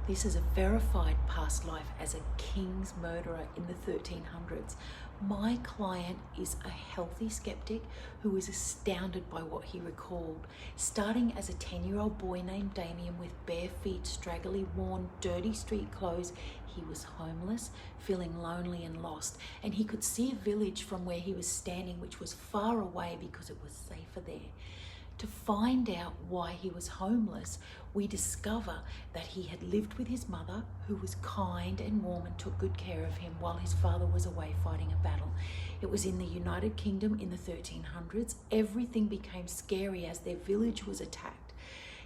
This is a verified past life as a king's murderer in the 1300s. My client is a healthy skeptic who was astounded by what he recalled. Starting as a 10-year-old boy named Damien with bare feet, straggly, worn, dirty street clothes, he was homeless, feeling lonely and lost, and he could see a village from where he was standing which was far away because it was safer there. To find out why he was homeless, we discover that he had lived with his mother, who was kind and warm and took good care of him while his father was away fighting a battle. It was in the United Kingdom in the 1300s. Everything became scary as their village was attacked.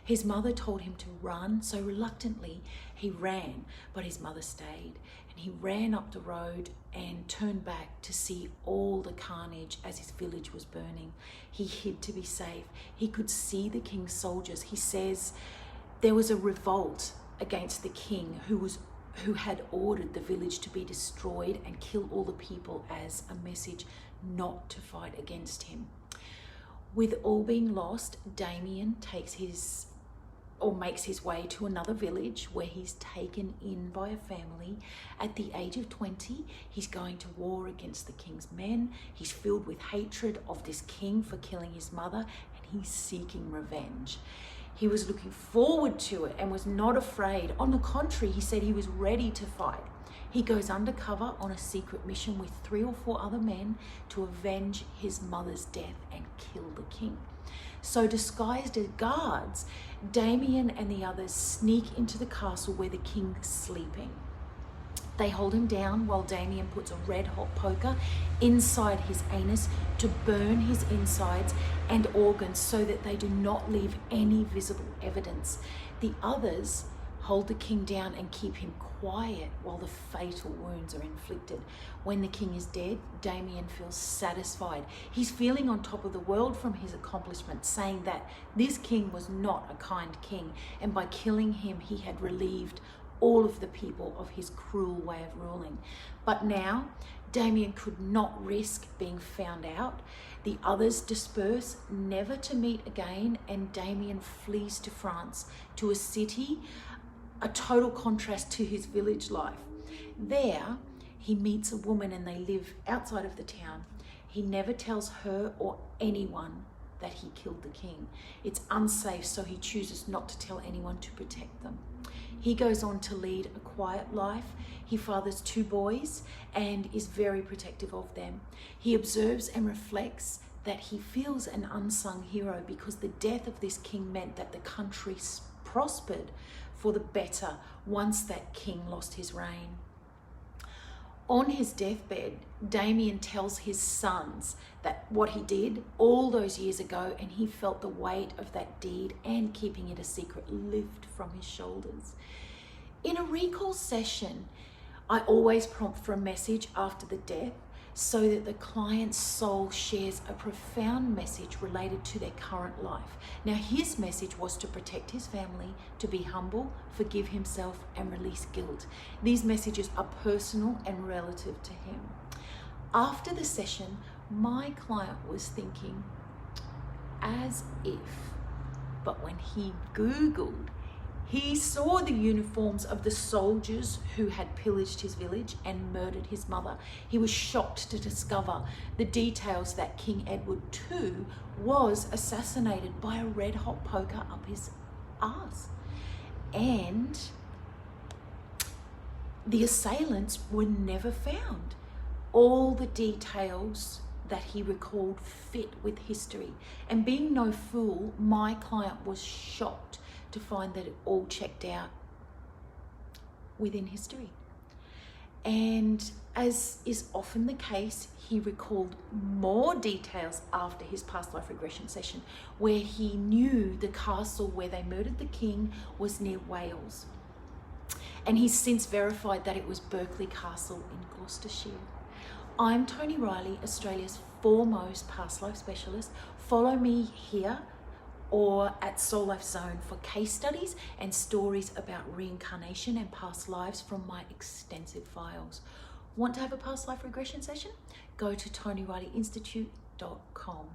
His mother told him to run, so reluctantly he ran, but his mother stayed. And he ran up the road and turned back to see all the carnage as his village was burning. He hid to be safe. He could see the king's soldiers. He says there was a revolt against the king who had ordered the village to be destroyed and kill all the people as a message not to fight against him. With all being lost, Damien makes his way to another village where he's taken in by a family. At the age of 20, he's going to war against the king's men. He's filled with hatred of this king for killing his mother, and he's seeking revenge. He was looking forward to it and was not afraid. On the contrary, he said he was ready to fight. He goes undercover on a secret mission with 3 or 4 other men to avenge his mother's death and kill the king. So disguised as guards, Damien and the others sneak into the castle where the king is sleeping. They hold him down while Damien puts a red-hot poker inside his anus to burn his insides and organs so that they do not leave any visible evidence. The others hold the king down and keep him quiet while the fatal wounds are inflicted. When the king is dead, Damien feels satisfied. He's feeling on top of the world from his accomplishment, saying that this king was not a kind king, and by killing him, he had relieved all of the people of his cruel way of ruling. But now, Damien could not risk being found out. The others disperse, never to meet again, and Damien flees to France, to a city, a total contrast to his village life. There, he meets a woman and they live outside of the town. He never tells her or anyone that he killed the king. It's unsafe, so he chooses not to tell anyone to protect them. He goes on to lead a quiet life. He fathers 2 boys and is very protective of them. He observes and reflects that he feels an unsung hero because the death of this king meant that the country prospered for the better once that king lost his reign. On his deathbed, Damien tells his sons that what he did all those years ago, and he felt the weight of that deed and keeping it a secret lift from his shoulders. In a recall session, I always prompt for a message after the death so that the client's soul shares a profound message related to their current life. Now, his message was to protect his family, to be humble, forgive himself, and release guilt. These messages are personal and relative to him. After the session, my client was thinking, as if, but when he Googled, he saw the uniforms of the soldiers who had pillaged his village and murdered his mother. He was shocked to discover the details that King Edward II was assassinated by a red-hot poker up his ass. And the assailants were never found. All the details that he recalled fit with history. And being no fool, my client was shocked to find that it all checked out within history. And as is often the case, he recalled more details after his past life regression session, where he knew the castle where they murdered the king was near Wales. And he's since verified that it was Berkeley Castle in Gloucestershire. I'm Toni Reilly, Australia's foremost past life specialist. Follow me here or at soullifezone for case studies and stories about reincarnation and past lives from my extensive files. Want to have a past life regression session? Go to ToniReillyInstitute.com.